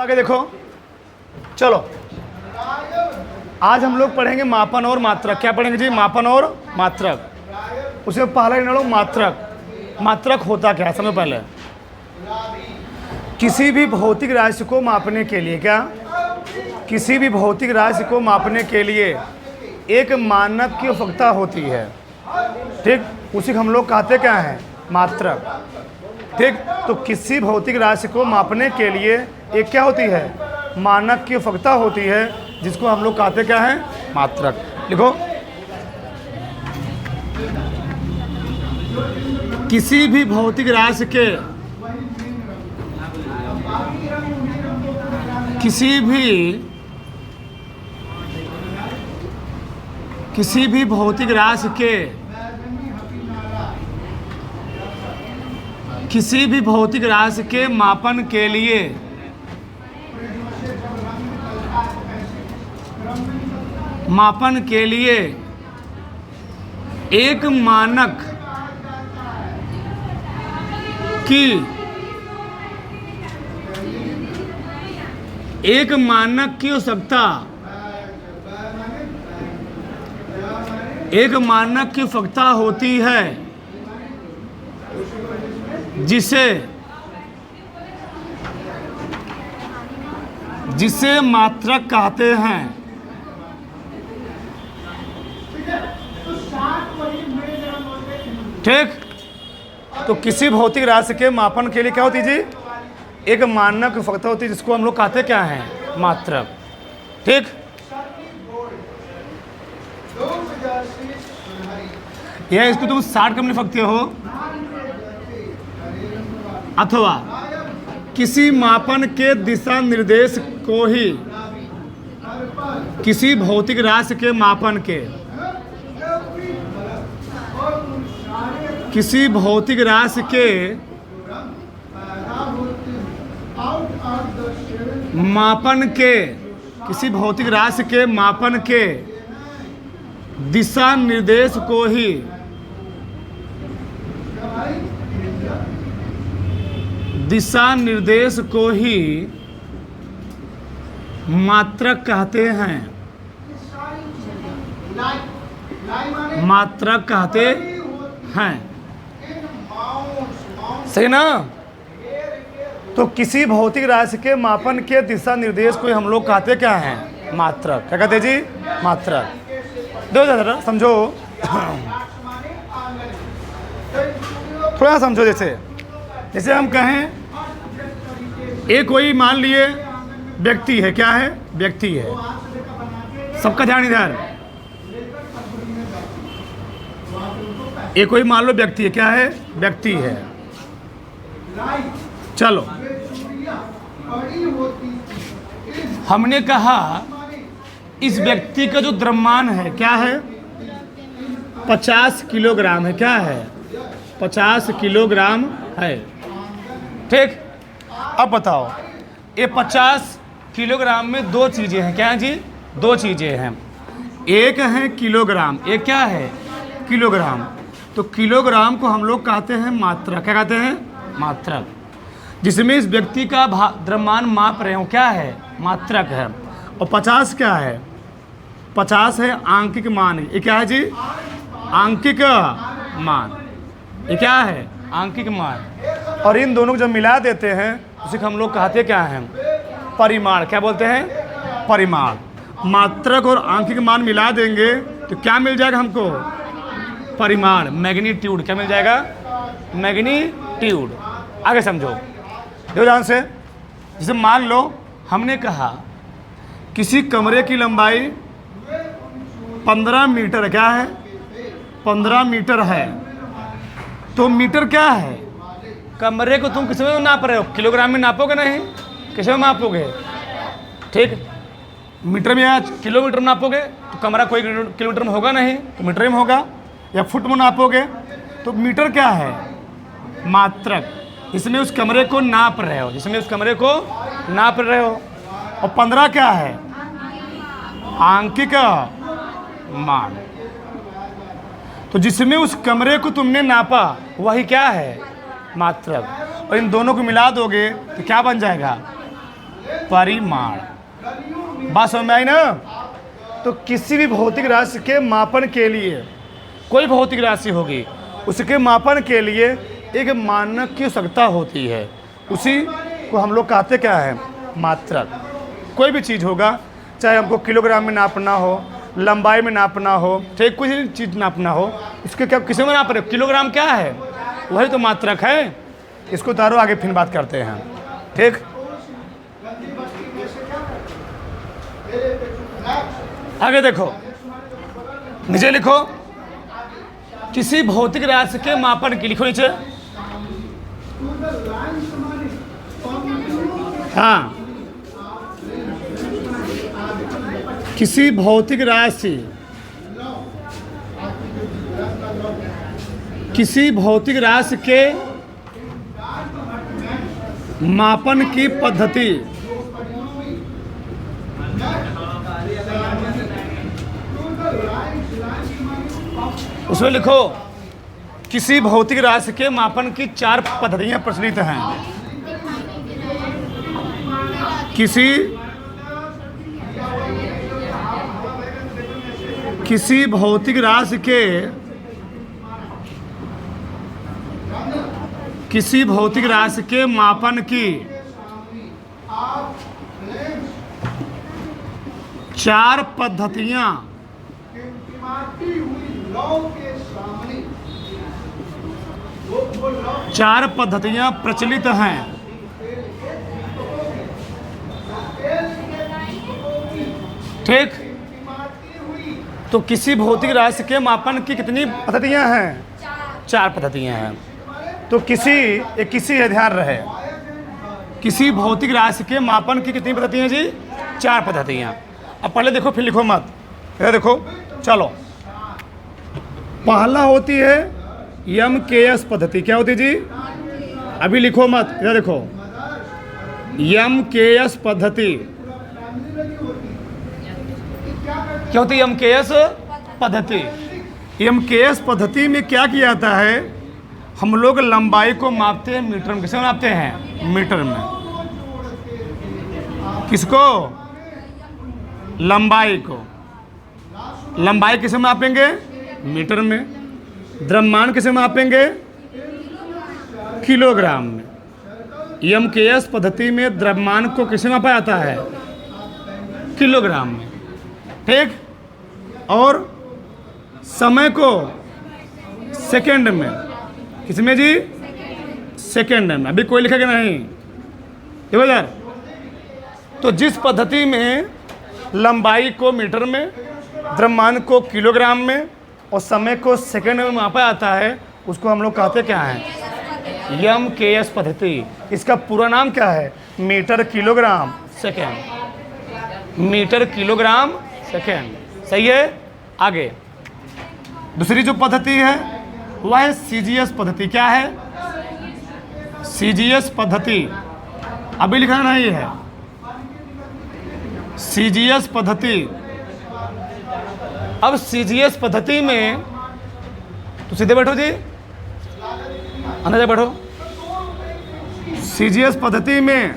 आगे देखो, चलो आज हम लोग पढ़ेंगे मापन और मात्रक। क्या पढ़ेंगे जी? मापन और मात्रक। उसमें पहला इन लोग मात्रक। मात्रक होता क्या है समझो पहले। किसी भी भौतिक राशि को मापने के लिए, क्या किसी भी भौतिक राशि को मापने के लिए एक मानक की आवश्यकता होती है, ठीक। उसी को हम लोग कहते क्या है? मात्रक, ठीक। तो किसी भौतिक राशि को मापने के लिए एक क्या होती है? मानक की आवश्यकता होती है, जिसको हम लोग कहते क्या है? मात्रक। लिखो, किसी भी भौतिक राशि के किसी भी भौतिक राशि के किसी भी भौतिक राशि के मापन के लिए एक मानक की आवश्यकता होती है, जिसे मात्रक कहते हैं। ठीक। तो किसी भौतिक राशि के मापन के लिए क्या होती है जी? एक मानक आवश्यकता होती है, जिसको हम लोग कहते क्या हैं? मात्रक। ठीक। यह इसको तुम 60 कम लिख सकते हो, अथवा किसी मापन के दिशा निर्देश को ही किसी भौतिक राशि के मापन के किसी भौतिक राशि के मापन के दिशा निर्देश को ही मात्रक कहते हैं। मात्रक कहते हैं, सही ना? तो किसी भौतिक राशि के मापन के दिशा निर्देश को हम लोग कहते क्या हैं? मात्रक। क्या कहते जी? मात्रक। दो जरा समझो, थोड़ा समझो। जैसे हम कहें एक कोई मान लिए व्यक्ति है, क्या है? व्यक्ति है। सबका ध्यान इधर। एक कोई मान लो व्यक्ति है, क्या है? व्यक्ति है। चलो, हमने कहा इस व्यक्ति का जो द्रव्यमान है क्या है? 50 किलोग्राम है। क्या है? 50 किलोग्राम है। ठीक। अब बताओ, ये 50 किलोग्राम में दो चीज़ें हैं। क्या है जी? दो चीज़ें हैं। एक है किलोग्राम, एक क्या है? किलोग्राम। तो किलोग्राम को हम लोग कहते हैं मात्रक। क्या कहते हैं? मात्रक। जिसमें इस व्यक्ति का द्रव्यमान माप रहे हो, क्या है? मात्रक है। और 50 क्या है? 50 है आंकिक मान। ये क्या है जी? आंकिक मान। ये क्या है? आंकिक मान। और इन दोनों को जब मिला देते हैं, उसे हम लोग कहते क्या हैं? परिमाण। क्या बोलते हैं? परिमाण। मात्रक और आंकिक मान मिला देंगे तो क्या मिल जाएगा हमको? परिमाण, मैग्नीट्यूड। क्या मिल जाएगा? मैग्नीट्यूड। आगे समझो, देखो ध्यान से। जैसे मान लो हमने कहा किसी कमरे की लंबाई 15 मीटर। क्या है? 15 मीटर है। तो मीटर क्या है? कमरे को तुम किस में नाप रहे हो? किलोग्राम में नापोगे नहीं, किस में मापोगे? ठीक। मीटर में या किलोमीटर में नापोगे तो कमरा कोई किलोमीटर में होगा नहीं, तो मीटर में होगा। या फुट में नापोगे तो मीटर क्या है? मात्रक। इसमें उस कमरे को नाप रहे हो, और 15 क्या है? आंकिक मान। तो जिसमें उस कमरे को तुमने नापा वही क्या है? मात्रक। और इन दोनों को मिला दोगे तो क्या बन जाएगा? परिमाण। बात समझ में आई ना? तो किसी भी भौतिक राशि के मापन के लिए, कोई भौतिक राशि होगी उसके मापन के लिए एक मानक की आवश्यकता होती है। उसी को हम लोग कहते क्या है? मात्रक। कोई भी चीज़ होगा, चाहे हमको किलोग्राम में नापना हो, लंबाई में नापना हो, चाहे कुछ भी चीज़ नापना हो, उसके क्या किसी में नाप रहे हो? किलोग्राम क्या है? वही तो मात्रक है। इसको उतारो, आगे फिर बात करते हैं। ठीक, आगे देखो, नीचे लिखो, किसी भौतिक राशि के मापन की, लिखो नीचे। हाँ, किसी भौतिक राशि, किसी भौतिक राशि के मापन की पद्धति उसमें लिखो, किसी भौतिक राशि के मापन की 4 पद्धतियां प्रचलित हैं। किसी भौतिक राशि के, किसी भौतिक राशि के मापन की 4 पद्धतियां 4 पद्धतियां प्रचलित हैं। ठीक, तो किसी भौतिक राशि के मापन की कितनी पद्धतियां हैं? 4 पद्धतियां हैं। तो किसी है, ध्यान रहे, किसी भौतिक राशि के मापन की कितनी पद्धतियां जी? 4 पद्धतियां। अब पहले देखो, फिर लिखो मत, इधर देखो, चलो। पहला होती है MKS पद्धति। क्या होती है जी? अभी लिखो मत, इधर देखो, MKS पद्धति। क्या होती है MKS पद्धति? MKS पद्धति में क्या किया जाता है? हम लोग लंबाई को मापते हैं मीटर में। किसमें मापते हैं? मीटर में। किसको? लंबाई को। लंबाई किसे मापेंगे? मीटर में। द्रव्यमान किसे मापेंगे? किलोग्राम में। MKS पद्धति में द्रव्यमान को किसे मापा जाता है? किलोग्राम में। ठीक, और समय को सेकंड में। किसमें जी? सेकंड में। अभी कोई लिखेगा नहीं, देखो यार। तो जिस पद्धति में लंबाई को मीटर में, द्रव्यमान को किलोग्राम में और समय को सेकंड में मापा जाता है, उसको हम लोग कहते क्या है? MKS पद्धति। इसका पूरा नाम क्या है? Metre kilogram second. Metre kilogram second. सही है? आगे दूसरी जो पद्धति है वह है CGS पद्धति। क्या है? CGS पद्धति। अभी लिखना नहीं है, CGS पद्धति। अब CGS पद्धति में तो सीधे बैठो जी, अंदर बैठो। CGS पद्धति में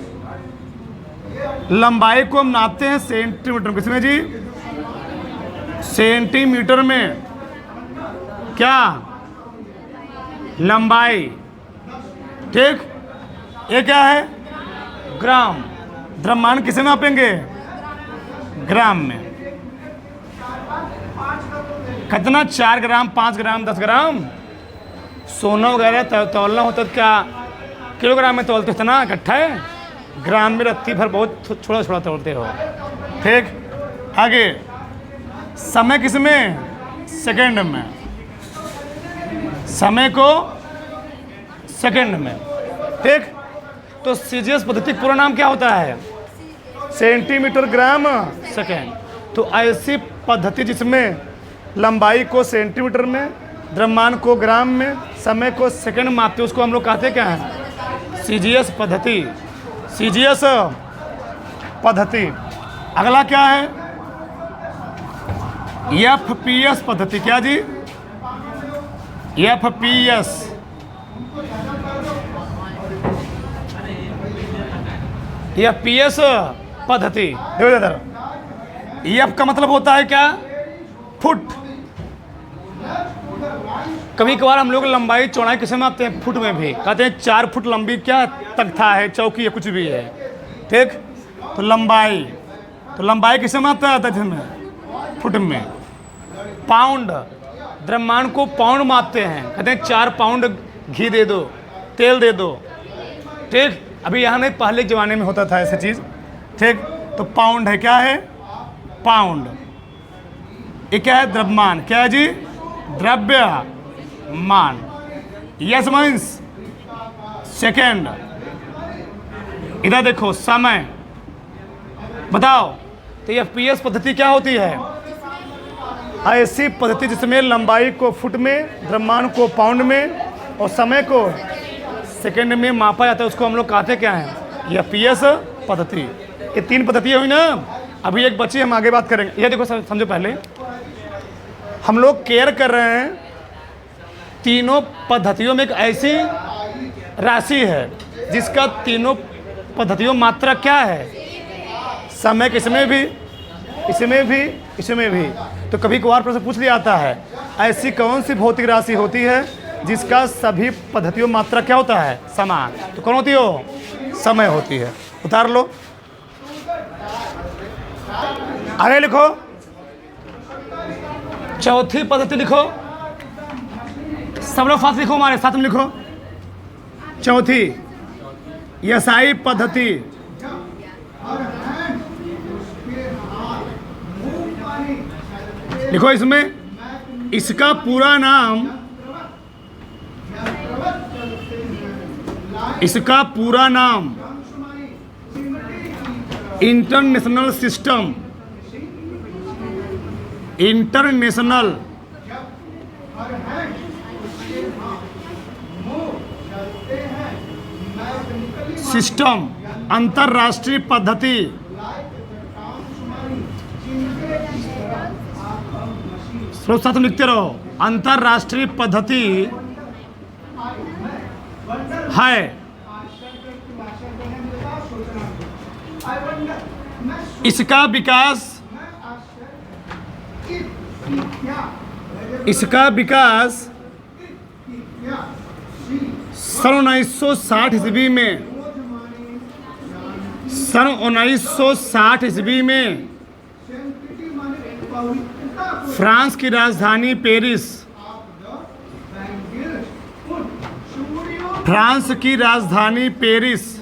लंबाई को हम नापते हैं सेंटीमीटर में। किसमें जी? सेंटीमीटर में। क्या? लंबाई। ठीक, ये क्या है? ग्राम। द्रव्यमान किसे मापेंगे? ग्राम में। कितना? 4 ग्राम, 5 ग्राम, 10 ग्राम? सोना वगैरह तौलना होता तो क्या किलोग्राम में तौलते? इतना इकट्ठा है? ग्राम में रत्ती भर बहुत छोटा छोटा तोड़ते हो। ठीक, आगे समय किसमें? सेकंड में। समय को सेकंड में। ठीक, तो CGS पद्धति पूरा नाम क्या होता है? Centimetre gram second. तो ऐसी पद्धति जिसमें लंबाई को सेंटीमीटर में, द्रव्यमान को ग्राम में, समय को सेकंड में मापते, उसको हम लोग कहते क्या हैं? CGS पद्धति। CGS पद्धति। अगला क्या है? FPS पद्धति। क्या जी? FPS। FPS पद्धति। देखो इधर, एफ का मतलब होता है क्या? फुट। कभी कभार हम लोग लंबाई चौड़ाई किसे मापते हैं? फुट में भी। कहते हैं 4 फुट लंबी क्या तख्ता है, चौकी है, कुछ भी है, ठीक। तो लंबाई किसे मापता है इसमें? फुट में। पाउंड, द्रव्यमान को पाउंड मापते हैं। कहते हैं 4 पाउंड घी दे दो, तेल दे दो, ठीक। अभी यहाँ नहीं, पहले ज़माने में होता था ऐसी चीज़, ठीक। तो पाउंड है, क्या है? पाउंड। ये क्या है? द्रव्यमान। क्या है जी? द्रव्यमान। Yes means second. इधर देखो, समय। बताओ, तो ये एफपीएस पद्धति क्या होती है? ऐसी पद्धति जिसमें लंबाई को फुट में, द्रव्यमान को पाउंड में और समय को सेकेंड में मापा जाता है, उसको हम लोग कहते क्या हैं? ये एफपीएस पद्धति। ये 3 पद्धतियाँ हुई ना। अभी एक बची, हम आगे बात करेंगे। ये देखो, समझो, पहले हम लोग केयर कर रहे हैं तीनों पद्धतियों में एक ऐसी राशि है जिसका तीनों पद्धतियों मात्रा क्या है? समय। किसमें भी, इसमें भी, इसमें भी। तो कभी कभार प्रश्न पूछ लिया जाता है, ऐसी कौन सी भौतिक राशि होती है जिसका सभी पद्धतियों मात्रा क्या होता है? समान। तो कौन होती हो? समय होती है। उतार लो, आगे लिखो। चौथी पद्धति लिखो, सब लोग साथ लिखो, हमारे साथ में लिखो। चौथी यसाई पद्धति। देखो, इसमें इसका पूरा नाम, इसका पूरा नाम इंटरनेशनल सिस्टम, इंटरनेशनल सिस्टम, अंतरराष्ट्रीय पद्धति। स्रोत साथ में लिखते रहो। अंतरराष्ट्रीय पद्धति है। इसका विकास, इसका विकास सन 1960 ईस्वी में, सन 1960 ईस्वी में फ्रांस की राजधानी पेरिस, फ्रांस की राजधानी पेरिस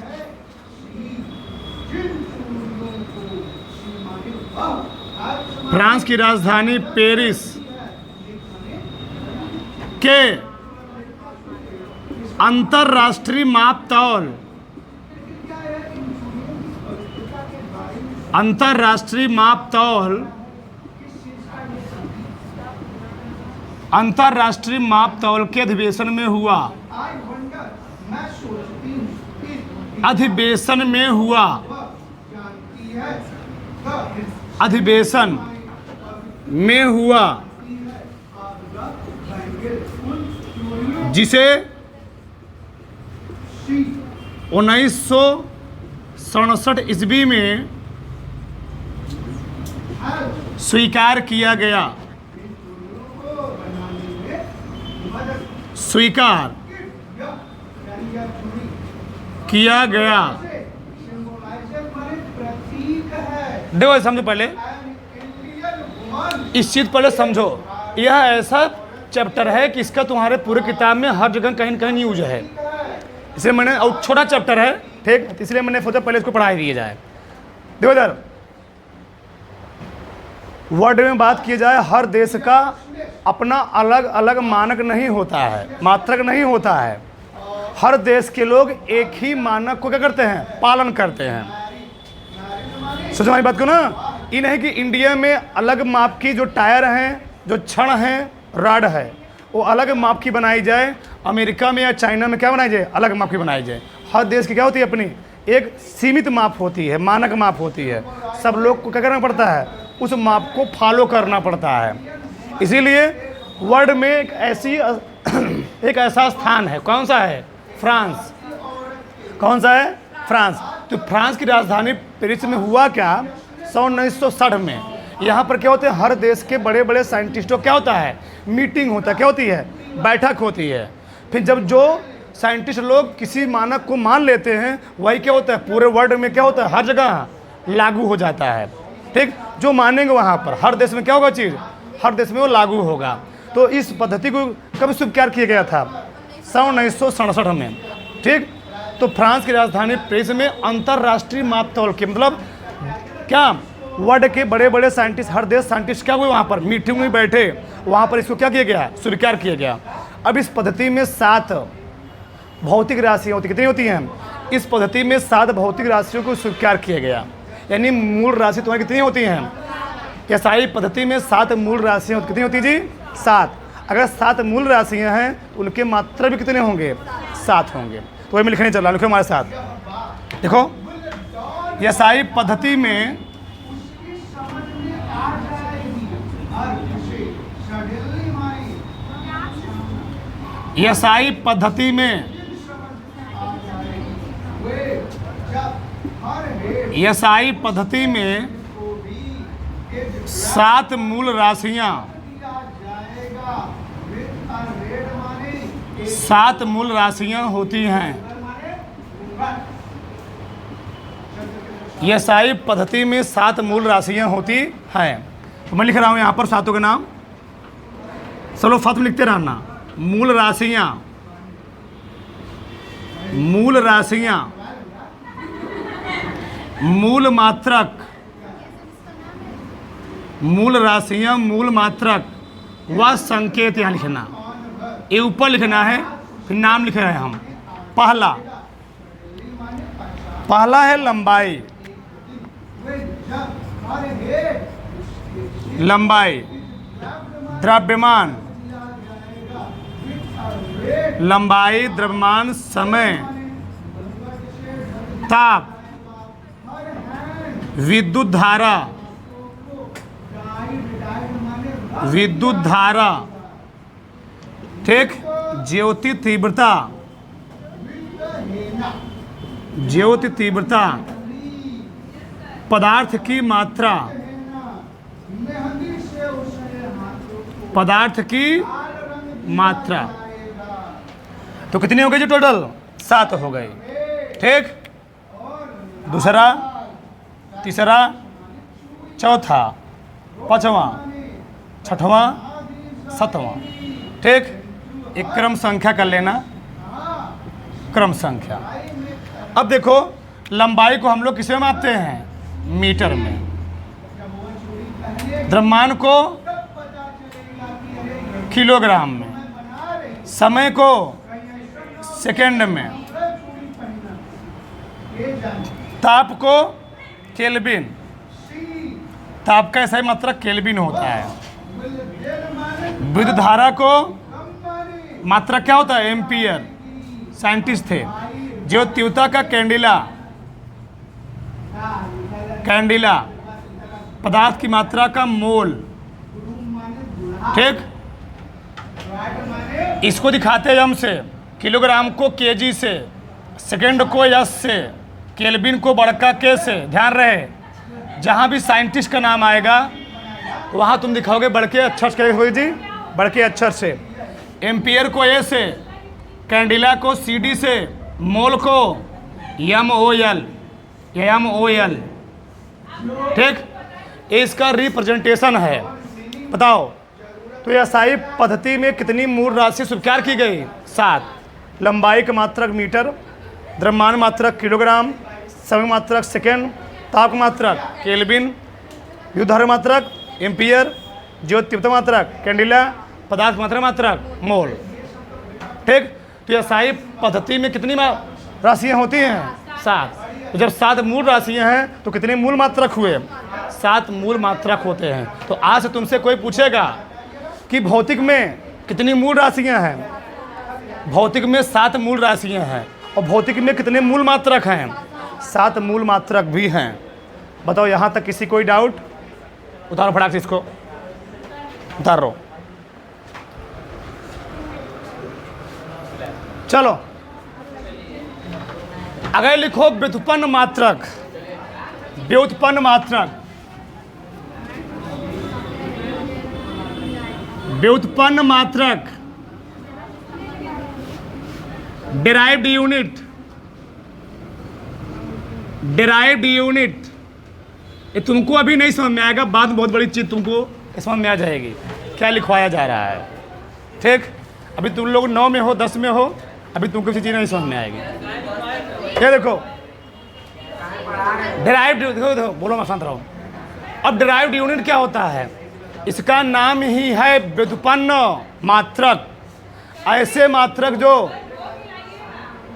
फ्रांस की राजधानी पेरिस के अंतरराष्ट्रीय मापतौल, अंतरराष्ट्रीय मापतौल, अंतरराष्ट्रीय मापतौल के अधिवेशन में हुआ, अधिवेशन में हुआ, अधिवेशन में हुआ, जिसे 1967 ईस्वी में स्वीकार किया गया, स्वीकार किया गया। देखो समझो, पहले इस चीज पहले समझो। यह ऐसा चैप्टर है कि इसका तुम्हारे पूरे किताब में हर जगह कहीं न कहीं यूज है, इसलिए मैंने, और छोटा चैप्टर है, ठीक, इसलिए मैंने सोचा पहले इसको पढ़ाई दिया जाए। देखो इधर, वर्ड में बात की जाए, हर देश का अपना अलग अलग मानक नहीं होता है, मात्रक नहीं होता है। हर देश के लोग एक ही मानक को क्या करते हैं? पालन करते हैं। सोचो हमारी बात को ना, ये नहीं कि इंडिया में अलग माप की जो टायर हैं, जो छड़ हैं, रॉड है, वो अलग माप की बनाई जाए। अमेरिका में या चाइना में क्या बनाई जाए? अलग माप की बनाई जाए। हर देश की क्या होती है? अपनी एक सीमित माप होती है, मानक माप होती है। सब लोग को क्या करना पड़ता है? उस माप को फॉलो करना पड़ता है। इसीलिए वर्ल्ड में एक ऐसी एक ऐसा स्थान है, कौन सा है? फ्रांस। कौन सा है? फ्रांस। तो फ्रांस की राजधानी पेरिस में हुआ क्या, 1960 में। यहाँ पर क्या होते हैं, हर देश के बड़े बड़े साइंटिस्टों क्या होता है, मीटिंग होता है, क्या होती है, बैठक होती है। फिर जब जो साइंटिस्ट लोग किसी मानक को मान लेते हैं, वही क्या होता है पूरे वर्ल्ड में क्या होता है, हर जगह लागू हो जाता है। ठीक, जो मानेंगे वहाँ पर हर देश में क्या होगा चीज़, हर देश में वो लागू होगा। तो इस पद्धति को कब स्वीकार किया गया था, 1967 में। ठीक, तो फ्रांस की राजधानी पेरिस में अंतर्राष्ट्रीय मापतौल के मतलब क्या, वर्ल्ड के बड़े बड़े साइंटिस्ट, हर देश साइंटिस्ट क्या हुए वहाँ पर मीटिंग में बैठे, वहाँ पर इसको क्या किया गया, स्वीकार किया गया। अब इस पद्धति में 7 भौतिक राशियाँ होती, कितनी होती हैं, इस पद्धति में 7 भौतिक राशियों को स्वीकार किया गया। यानी मूल राशि तुम्हारी कितनी होती हैं, एसआई पद्धति में 7 मूल राशियाँ कितनी होती जी, 7। अगर 7 मूल राशियाँ हैं तो उनके मात्रा भी कितने होंगे, 7 होंगे। तो वही मैं लिखने चल रहा हूँ, लिखो हमारे साथ। देखो एसआई पद्धति में एसआई पद्धति में 7 मूल राशियां 7 मूल राशियां होती हैं। एसआई पद्धति में 7 मूल राशियां होती हैं। तो मैं लिख रहा हूं यहां पर 7 के नाम, चलो साथ में लिखते रहना। मूल राशियां, मूल राशियां, मूल मात्रक, मूल राशियां, मूल मात्रक व संकेत यहाँ लिखना, ये ऊपर लिखना है। फिर नाम लिख रहे हैं हम। पहला है लंबाई, लंबाई, द्रव्यमान, लंबाई, द्रव्यमान, समय, ताप, विद्युत धारा, विद्युत धारा, ठीक, ज्योति तीव्रता, ज्योति तीव्रता, पदार्थ की मात्रा, पदार्थ की मात्रा। तो कितने हो गए जी टोटल, 7 हो गए। ठीक, दूसरा, तीसरा, चौथा, पांचवा, छठवां, सातवां। ठीक, एक क्रम संख्या कर लेना, क्रम संख्या। अब देखो लंबाई को हम लोग किसमें मापते हैं, मीटर में। द्रव्यमान को किलोग्राम में, समय को सेकंड में, ताप को केल्विन, ताप का ऐसा ही मात्रक केल्विन होता है। विद्युत धारा को मात्रक क्या होता है, एम्पियर, साइंटिस्ट थे। जो तीव्रता का कैंडिला, कैंडिला, पदार्थ की मात्रा का मोल। ठीक, इसको दिखाते एम से, किलोग्राम को केजी से, सेकंड को एस से, केल्विन को बड़का के से। ध्यान रहे जहाँ भी साइंटिस्ट का नाम आएगा वहाँ तुम दिखाओगे बड़के अक्षर से होगी जी, बड़के अक्षर से। एम्पियर को ए से, कैंडिला को सीडी से, मोल को MOL, MOL। ठीक, ये इसका रिप्रेजेंटेशन है। बताओ तो एसआई पद्धति में कितनी मूल राशि स्वीकार की गई, 7। लंबाई का मात्रक मीटर, द्रव्यमान मात्रक किलोग्राम, समय मात्रक सेकेंड, ताप मात्रक केल्विन, विद्युत धारा मात्रक एम्पियर, ज्योति तीव्रता मात्रक कैंडिला, पदार्थ मात्रा मात्रक मोल। ठीक, तो एसआई पद्धति में कितनी राशियाँ होती हैं, 7। तो जब 7 मूल राशियाँ हैं तो कितने मूल मात्रक हुए, 7 मूल मात्रक होते हैं। तो आज से तुमसे कोई पूछेगा कि भौतिक में कितनी मूल राशियाँ हैं, भौतिक में 7 मूल राशियाँ हैं। और भौतिक में कितने मूल मात्रक हैं, 7 मूल मात्रक भी हैं। बताओ यहाँ तक किसी कोई डाउट, उतारो फटाक से इसको, उतारो। चलो अगर लिखो व्युत्पन्न मात्रक, व्युत्पन्न मात्रक, व्युत्पन्न मात्रक, डिराइव्ड यूनिट, डिराइव्ड यूनिट, ये तुमको अभी नहीं समझ में आएगा, बाद में बहुत बड़ी चीज़ तुमको समझ में आ जाएगी क्या लिखवाया जा रहा है। ठीक, अभी तुम लोग 9 में हो, 10 में हो, अभी तुमको किसी चीज़ नहीं समझ में आएगी। ये देखो डिराइव्ड, देखो बोलो मैं शांत रहो। अब डिराइव्ड यूनिट क्या होता है? इसका नाम ही है व्युत्पन्न मात्रक। ऐसे मात्रक जो,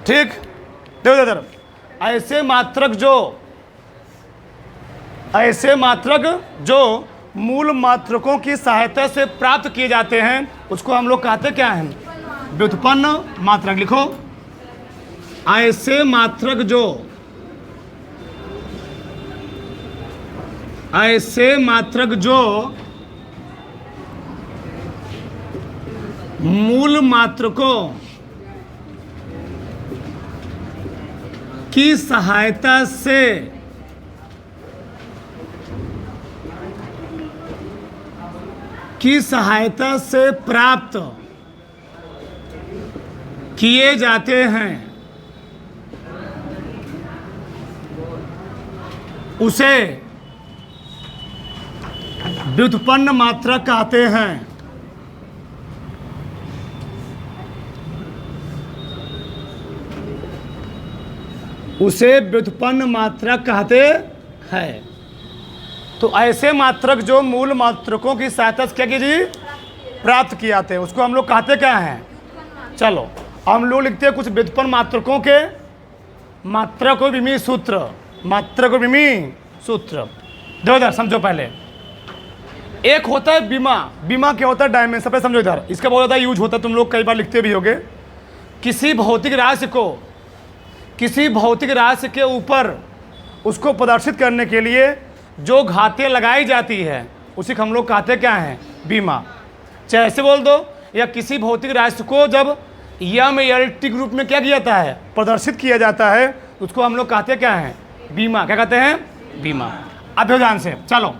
ठीक, देखो इधर, ऐसे मात्रक जो मूल मात्रकों की सहायता से प्राप्त किए जाते हैं उसको हम लोग कहते क्या हैं? व्युत्पन्न मात्रक। लिखो ऐसे मात्रक जो, ऐसे मात्रक जो मूल मात्रकों की सहायता से प्राप्त किए जाते हैं उसे व्युत्पन्न मात्रक कहते हैं। उसे व्युत्पन्न मात्रक कहते हैं। तो ऐसे मात्रक जो मूल मात्रकों की सहायता से क्या कीजिए प्राप्त किए जाते हैं उसको हम लोग कहते क्या हैं? चलो हम लोग लिखते हैं कुछ व्युत्पन्न मात्रकों के मात्रक विमी सूत्र, मात्रक विमी सूत्र। देखो इधर समझो, पहले एक होता है बीमा। बीमा क्या होता है? डायमेंशन। पे समझो इधर, इसका बहुत ज़्यादा यूज होता है, तुम लोग कई बार लिखते भी होगे। किसी भौतिक राशि को, किसी भौतिक राशि के ऊपर उसको प्रदर्शित करने के लिए जो घातें लगाई जाती है उसी को हम लोग कहते क्या हैं? बीमा। चाहे ऐसे बोल दो, या किसी भौतिक राशि को जब MLT के रूप में क्या किया जाता है? प्रदर्शित किया जाता है, उसको हम लोग कहते क्या हैं? बीमा। क्या कहते हैं? बीमा। अब ध्यान से चलो,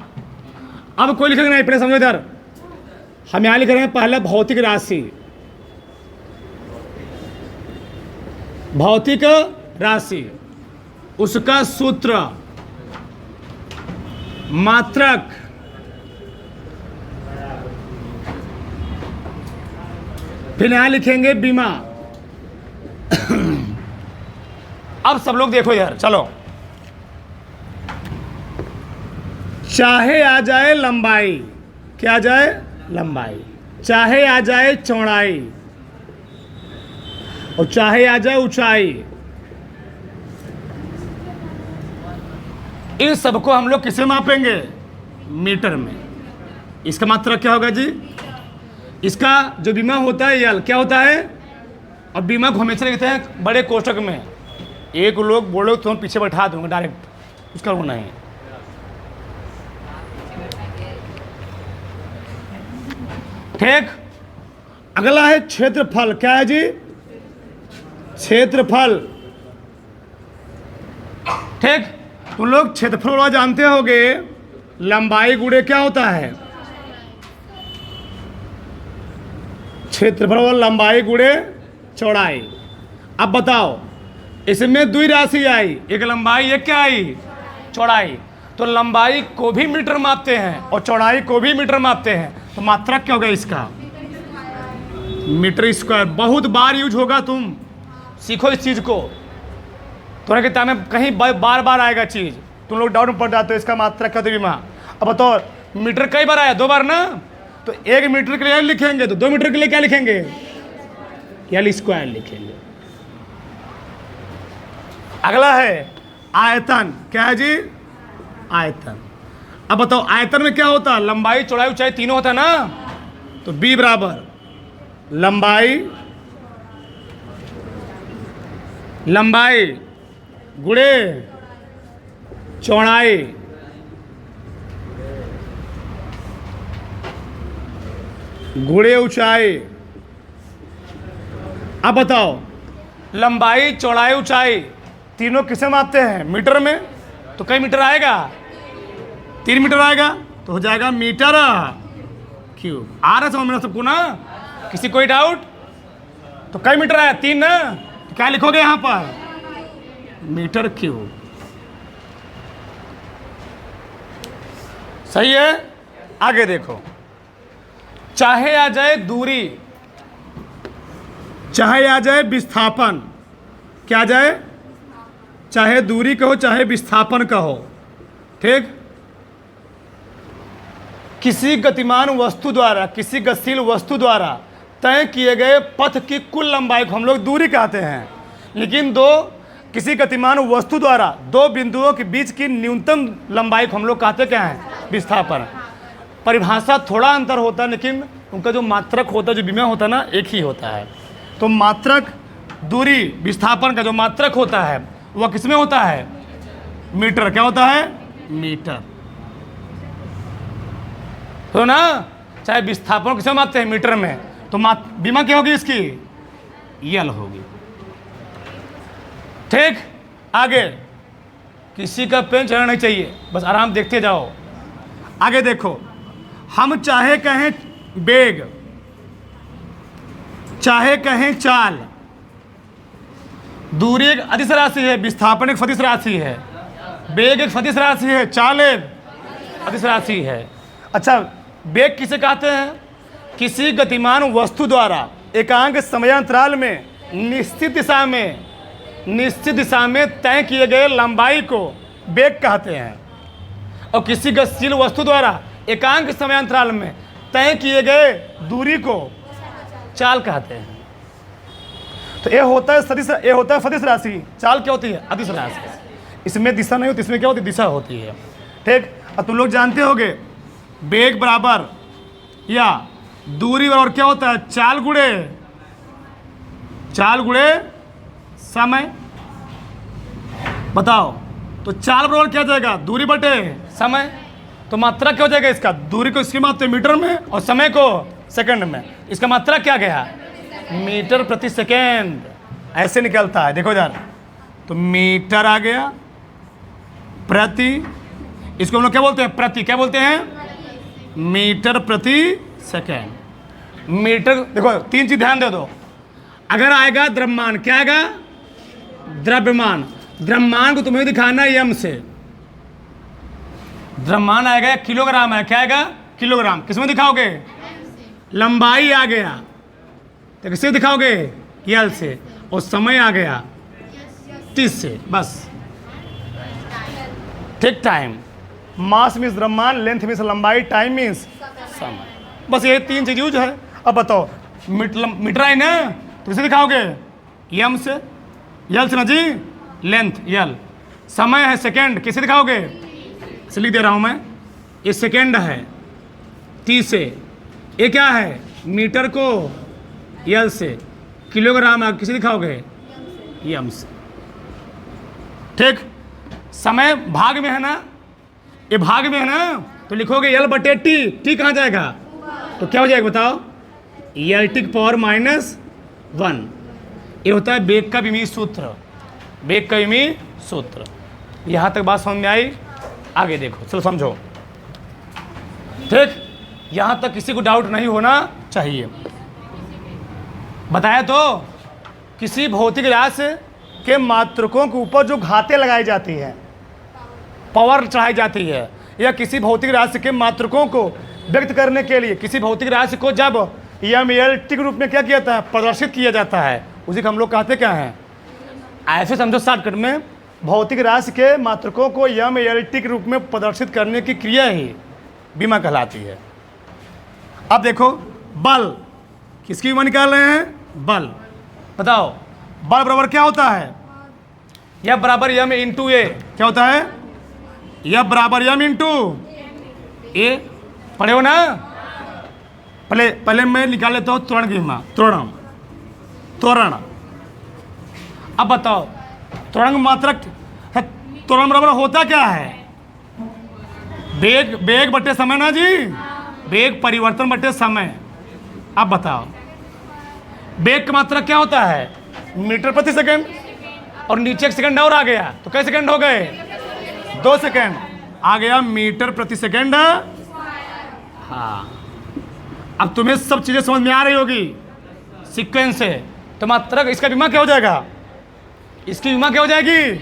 अब कोई लिखेगा नहीं, पहले समझो इधर। हम यहाँ लिख रहे हैं पहले भौतिक राशि, भौतिक राशि, उसका सूत्र, मात्रक, फिर यहां लिखेंगे बीमा। अब सब लोग देखो यार, चलो, चाहे आ जाए लंबाई, क्या आ जाए? लंबाई, चाहे आ जाए चौड़ाई, और चाहे आ जाए ऊंचाई, इन सबको हम लोग किसे मापेंगे? मीटर में। इसका मात्रक क्या होगा जी? इसका जो बीमा होता है यल क्या होता है? और बीमा को हमेशा लिखते हैं बड़े कोष्ठक में। एक लोग बोलो तो हम पीछे बैठा दूंगा डायरेक्ट, उसका वो नहीं। ठीक, अगला है क्षेत्रफल। क्या है जी? क्षेत्रफल। ठीक, तुम लोग क्षेत्रफल वाला जानते होगे, लंबाई गुणे क्या होता है? क्षेत्रफल वाला लंबाई गुणे चौड़ाई। अब बताओ, इसमें दो राशि आई, एक लंबाई एक क्या आई? चौड़ाई। तो लंबाई को भी मीटर मापते हैं और चौड़ाई को भी मीटर मापते हैं, तो मात्रक क्या होगा इसका? Metre square. बहुत बार यूज होगा, तुम सीखो इस चीज को, तुम्हारे किताब में कहीं बार बार आएगा चीज, तुम लोग डाउट में पड़ जाते हो इसका मात्रक क्या होता है? बीमा। अब बताओ, मीटर कई बार आया? 2 बार ना। तो 1 मीटर के लिए लिखेंगे तो 2 मीटर के लिए क्या लिखेंगे? यल स्क्वायर लिखेंगे। अगला है आयतन। क्या है जी? आयतन। अब बताओ, आयतन में क्या होता है? लंबाई चौड़ाई ऊंचाई तीनों होता है ना। तो B बराबर लंबाई गुणे चौड़ाई गुणे ऊंचाई। अब बताओ, लंबाई चौड़ाई ऊंचाई तीनों किसे मापते हैं? मीटर में। तो कई मीटर आएगा? 3 मीटर आएगा, तो हो जाएगा मीटर क्यूब। आ रहा समझ में सबको ना? किसी कोई डाउट? तो कई मीटर आया? 3 ना? तो क्या लिखोगे यहाँ पर? Metre cube. सही है। आगे देखो, चाहे आ जाए दूरी, चाहे आ जाए विस्थापन, क्या आ जाए? चाहे दूरी कहो चाहे विस्थापन कहो, ठीक। किसी गतिमान वस्तु द्वारा, किसी गतिशील वस्तु द्वारा तय किए गए पथ की कुल लंबाई को हम लोग दूरी कहते हैं। लेकिन किसी गतिमान वस्तु द्वारा 2 बिंदुओं के बीच की न्यूनतम लंबाई को हम लोग कहते क्या है? विस्थापन। परिभाषा थोड़ा अंतर होता है, लेकिन उनका जो मात्रक होता है, जो विमेय होता है ना, एक ही होता है। तो मात्रक दूरी विस्थापन का जो मात्रक होता है वह किसमें होता है? मीटर। क्या होता है? मीटर। तो ना, चाहे विस्थापन किसमें मापते हैं? मीटर में। तो विमा क्या होगी इसकी? यल होगी, ठीक। आगे किसी का पेन चलना नहीं चाहिए, बस आराम देखते जाओ। आगे देखो, हम चाहे कहें वेग, चाहे कहें चाल, दूरी एक अदिश राशि है, विस्थापन एक सदिश राशि है, वेग एक सदिश राशि है, चाल एक अदिश राशि है। अच्छा, वेग किसे कहते हैं? किसी गतिमान वस्तु द्वारा एकांक समयांतराल में निश्चित दिशा में तय किए गए लंबाई को वेग कहते हैं। और किसी गतिशील वस्तु द्वारा एकांक समयांतराल में तय किए गए दूरी को चाल कहते हैं। तो ये होता है सदिश, ये होता है सदिश राशि। चाल क्या होती है? अदिश राशि। इसमें दिशा नहीं होती, इसमें क्या होती है? दिशा होती है, ठीक। अब तुम लोग जानते होगे वेग बराबर या दूरी बराबर क्या होता है? चाल गुणे समय। बताओ, तो चाल बराबर क्या जाएगा? दूरी बटे समय। तो मात्रा क्या हो जाएगा इसका? दूरी को इसकी मापते मीटर में और समय को सेकंड में। इसका मात्रा क्या गया? मीटर प्रति सेकेंड। ऐसे निकलता है, देखो इधर। तो मीटर आ गया प्रति, इसको हम लोग क्या बोलते हैं? प्रति। क्या बोलते हैं? मीटर प्रति सेकेंड। मीटर, देखो 3 चीज ध्यान दे दो। अगर आएगा द्रव्यमान, क्या आएगा? द्रव्यमान। द्रव्यमान को तुम्हें दिखाना एम से। द्रव्यमान आएगा, किलोग्राम है, क्या आएगा? किलोग्राम। किसमें दिखाओगे? लंबाई आ गया, तो किससे दिखाओगे? यल से। और समय आ गया 30 से, बस, ठीक। टाइम, मास मीन्स द्रव्यमान, लेंथ मीन्स लंबाई, टाइम मीन्स समय। बस ये 3 चीज यूज है। अब बताओ, मीटर है ना, तो किसे दिखाओगे? एम से। यल से ना जी, लेंथ यल। समय है सेकेंड, किसे दिखाओगे? इसे लिख दे रहा हूं मैं, ये सेकेंड है 30 से। ये क्या है? मीटर को यल से। किलोग्राम है, किसे दिखाओगे? एम से, ठीक। समय भाग में है ना, ये भाग में है ना, तो लिखोगे यल बटे टी। टी कहाँ जाएगा? तो क्या हो जाएगा बताओ? यल टी पावर -1। ये होता है वेग का विमीय सूत्र। वेग का विमीय सूत्र। यहाँ तक बात समझ में आई? आगे देखो, चलो समझो, ठीक। यहाँ तक किसी को डाउट नहीं होना चाहिए। बताया तो, किसी भौतिक राशि के मात्रकों के ऊपर जो घातें लगाई जाती हैं, पावर चढ़ाई जाती है, या किसी भौतिक राशि के मात्रकों को व्यक्त करने के लिए किसी भौतिक राशि को जब एम.एल.टी के रूप में क्या किया जाता है? प्रदर्शित किया जाता है, उसी को हम लोग कहते क्या हैं? ऐसे समझो शॉर्टकट में, भौतिक राशि के मात्रकों को एम.एल.टी के रूप में प्रदर्शित करने की क्रिया ही विमा कहलाती है। अब देखो, बल, किसकी विमा निकाल रहे हैं? बल। बताओ, बल बराबर क्या होता है? यह बराबर एम इंटू ए। क्या होता है? यह बराबर एम इंटू ए। पढ़े हो ना? पहले मैं निकाल लेता हूँ त्वरण की विमा। त्वरण। अब बताओ, त्वरण मात्रक, त्वरण बराबर होता क्या है? वेग बटे समय ना जी, वेग परिवर्तन बटे समय। अब बताओ, वेग का मात्रक क्या होता है? मीटर प्रति सेकंड। और नीचे 1 सेकंड और आ गया तो कई सेकंड हो गए? 2 सेकंड। आ गया मीटर प्रति सेकंड। हाँ, अब तुम्हें सब चीजें समझ में आ रही होगी सीक्वेंस से। तो मात्रक इसका बीमा क्या हो जाएगा? इसकी बीमा क्या हो जाएगी?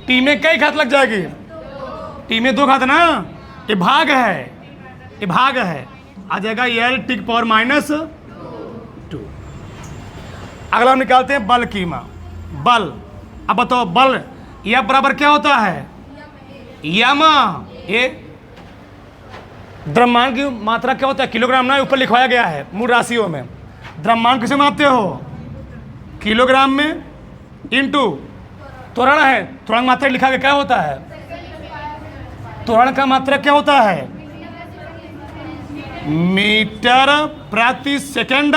टी में कई घात लग जाएगी? टी में 2 घात ना, ये भाग है, ये भाग है, आ जाएगा एल टी की पावर -2। अगला हम निकालते हैं बल की कीमा। बल, अब बताओ बल यह बराबर क्या होता है? यम, ये द्रव्यमान की मात्रा क्या होता है? किलोग्राम ना, ऊपर लिखवाया गया है मूल राशियों में। द्रव्यमान किसे मापते हो? किलोग्राम में, इंटू त्वरण है, त्वरण मात्रा लिखा गया क्या होता है? त्वरण का मात्रा क्या होता है? मीटर प्रति सेकंड।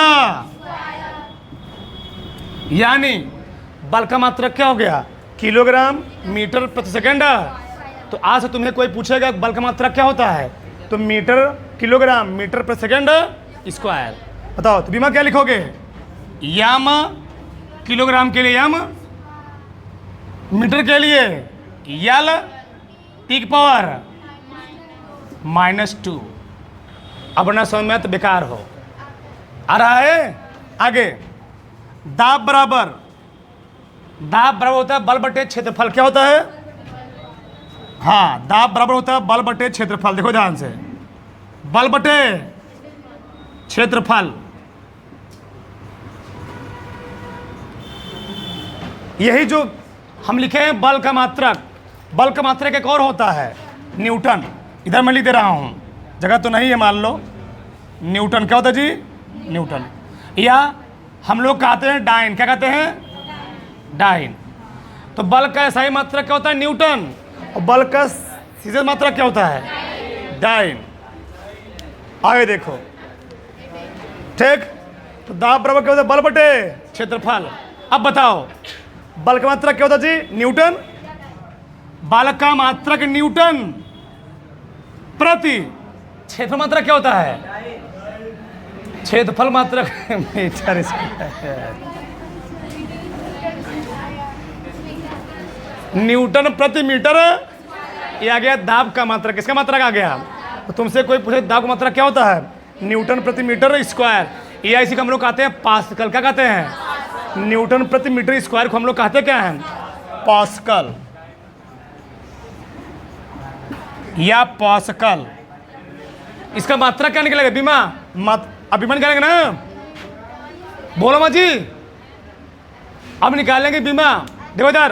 यानी बल का मात्रक क्या हो गया? किलोग्राम मीटर प्रति सेकंड। तो आज से तुम्हें कोई पूछेगा बल का मात्रक क्या होता है, तो मीटर किलोग्राम मीटर प्रति सेकंड स्क्वायर। बताओ तो बीमा क्या लिखोगे? यम किलोग्राम के लिए यम, मीटर के लिए यल टी की पावर -2। अब ना समझ में तो बेकार हो। आ रहा है आगे। दाब बराबर, दाब बराबर होता है बल बटे क्षेत्रफल। क्या होता है? हाँ, दाब बराबर होता है बल बटे क्षेत्रफल। देखो ध्यान से, बल बटे क्षेत्रफल। यही जो हम लिखे हैं बल का मात्रक। बल का मात्रक एक और होता है न्यूटन। इधर मैं लिख दे रहा हूं, जगह तो नहीं है, मान लो न्यूटन। क्या होता है जी? न्यूटन। या हम लोग कहते हैं डाइन। क्या कहते हैं? डाइन। तो बल का ऐसा ही मात्रक क्या होता है? न्यूटन। और बल का सीधे मात्रक क्या होता है? डाइन। आगे देखो, ठीक। तो दाब बराबर क्या होता है? बल बटे क्षेत्रफल। अब बताओ बल का मात्रक क्या होता है जी? न्यूटन। बल का मात्रक न्यूटन प्रति क्षेत्रफल मात्रक क्या होता है? क्षेत्रफल मात्रक मीटर स्क्वायर। न्यूटन प्रति मीटर। ये आ गया दाब का मात्रक। किसका मात्रक आ गया? तो तुमसे कोई पूछे दाब का मात्रक क्या होता है? न्यूटन प्रति मीटर स्क्वायर। ये इसी को हम लोग कहते हैं पास्कल। क्या कहते हैं? न्यूटन प्रति मीटर स्क्वायर को हम लोग कहते क्या हैं? पास्कल या पास्कल। इसका मात्रा क्या निकलेगा? बीमा अब बीमा निकालेंगे ना, बोलो माँ जी। अब निकालेंगे बीमा। देखो इधर,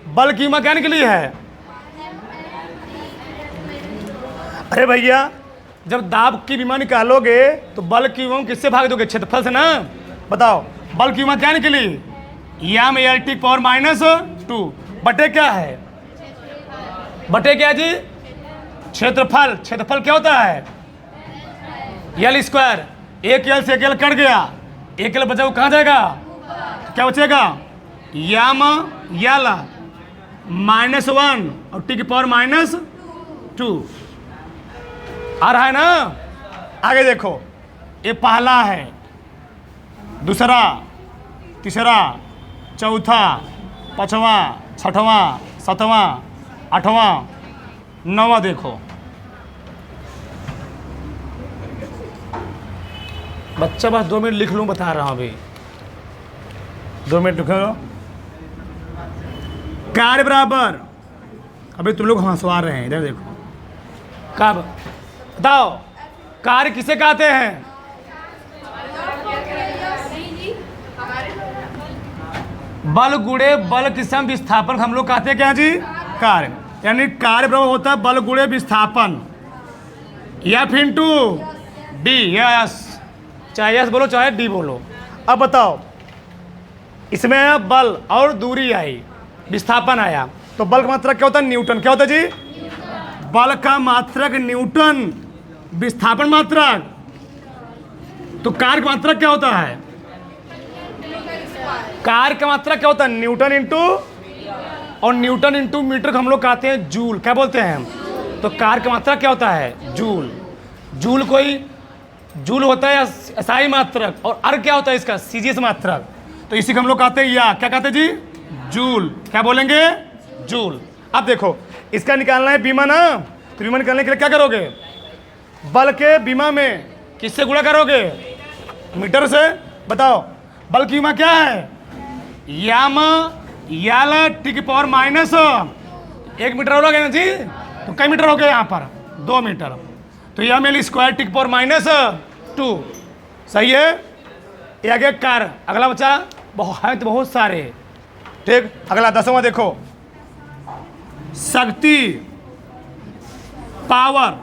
बल की बीमा क्या निकली है? अरे भैया, जब दाब की बीमा निकालोगे तो बल की बीमा किससे भाग दोगे? क्षेत्रफल से ना। बताओ बल की बीमा क्या निकली? यम एल टी पावर -2 बटे क्या है? बटे क्या जी? क्षेत्रफल। क्षेत्रफल क्या होता है? यल स्क्वायर। एक यल से एक यल कट गया, एक यल बचा वो कहाँ जाएगा? तो क्या बचेगा? यम यल -1 और टी की पावर -2। आ रहा है ना? आगे देखो, ये पहला है, दूसरा, तीसरा, चौथा, पांचवा, छठवां, सातवां, आठवां, नौवां। देखो बच्चा, बस 2 मिनट लिख लूँ, बता रहा हूँ अभी 2 मिनट लिखो। कार्य बराबर, अभी तुम लोग हंसवा रहे हैं, इधर देखो। कब बताओ कार्य किसे कहते हैं? बल गुणे बल की सम विस्थापन हम लोग कहते हैं क्या जी? कार्य। यानी कार्य बराबर होता है बल गुणे विस्थापन। F into D. यस, चाहे यस बोलो चाहे डी बोलो। अब बताओ, इसमें आया बल और दूरी आई, विस्थापन आया, तो बल का मात्रक क्या होता है? न्यूटन। क्या होता है जी? बल का मात्रक न्यूटन, विस्थापन मात्रक। तो कार्य का मात्रक क्या होता है? कार्य का मात्रक क्या होता है? न्यूटन इंटू, और न्यूटन इंटू मीटर को हम लोग कहते हैं जूल। क्या बोलते हैं हम? तो कार्य का मात्रक क्या होता है? जूल। जूल कोई जूल होता है एसआई मात्रक, और अर्घ क्या होता है इसका? सीजीएस मात्रक। तो इसी को हम लोग कहते हैं या क्या कहते हैं जी? जूल। क्या बोलेंगे? जूल। अब देखो इसका निकालना है बीमा ना, तो बीमा निकालने के लिए क्या करोगे? बल के बीमा में किससे गुणा करोगे? मीटर से। बताओ बल की बीमा क्या है? याम याल टी की पावर माइनस 1 मीटर हो गया ना जी, तो कई मीटर हो गए यहाँ पर? 2 मीटर। तो यम एल स्क्वायर टी की पावर माइनस 2। सही है। ये आगे कार। अगला बच्चा बहुत सारे। ठीक, अगला 10वां देखो, शक्ति पावर।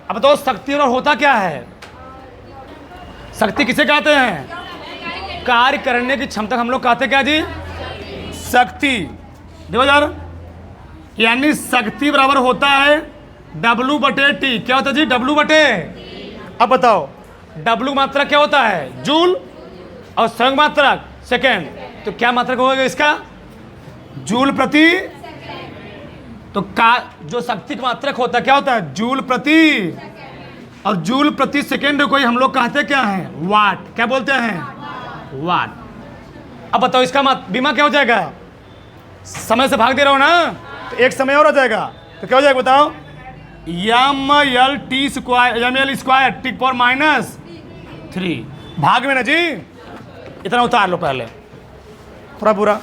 अब बताओ शक्ति और होता क्या है? शक्ति किसे कहते हैं? कार्य करने की क्षमता हम लोग कहते क्या जी? शक्ति। देखो यार, यानी शक्ति बराबर होता है W/T। क्या होता है जी? W/। अब बताओ W मात्रक क्या होता है? जूल। और संग मात्रक सेकेंड। तो क्या मात्रक होगा इसका? जूल प्रति। तो का जो शक्ति का मात्रक होता है क्या होता है? जूल प्रति। और जूल प्रति सेकेंड को हम लोग कहते क्या है? वाट। क्या बोलते हैं? वाट। अब बताओ इसका बीमा क्या हो जाएगा? समय से भाग दे रहा हो ना, तो एक समय और हो जाएगा, तो क्या हो जाएगा बताओ? ml square T power minus 3 भाग में ना जी। इतना उतार लो पहले पूरा पूरा।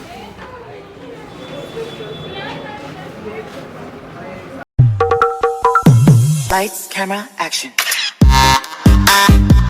Lights, camera, action.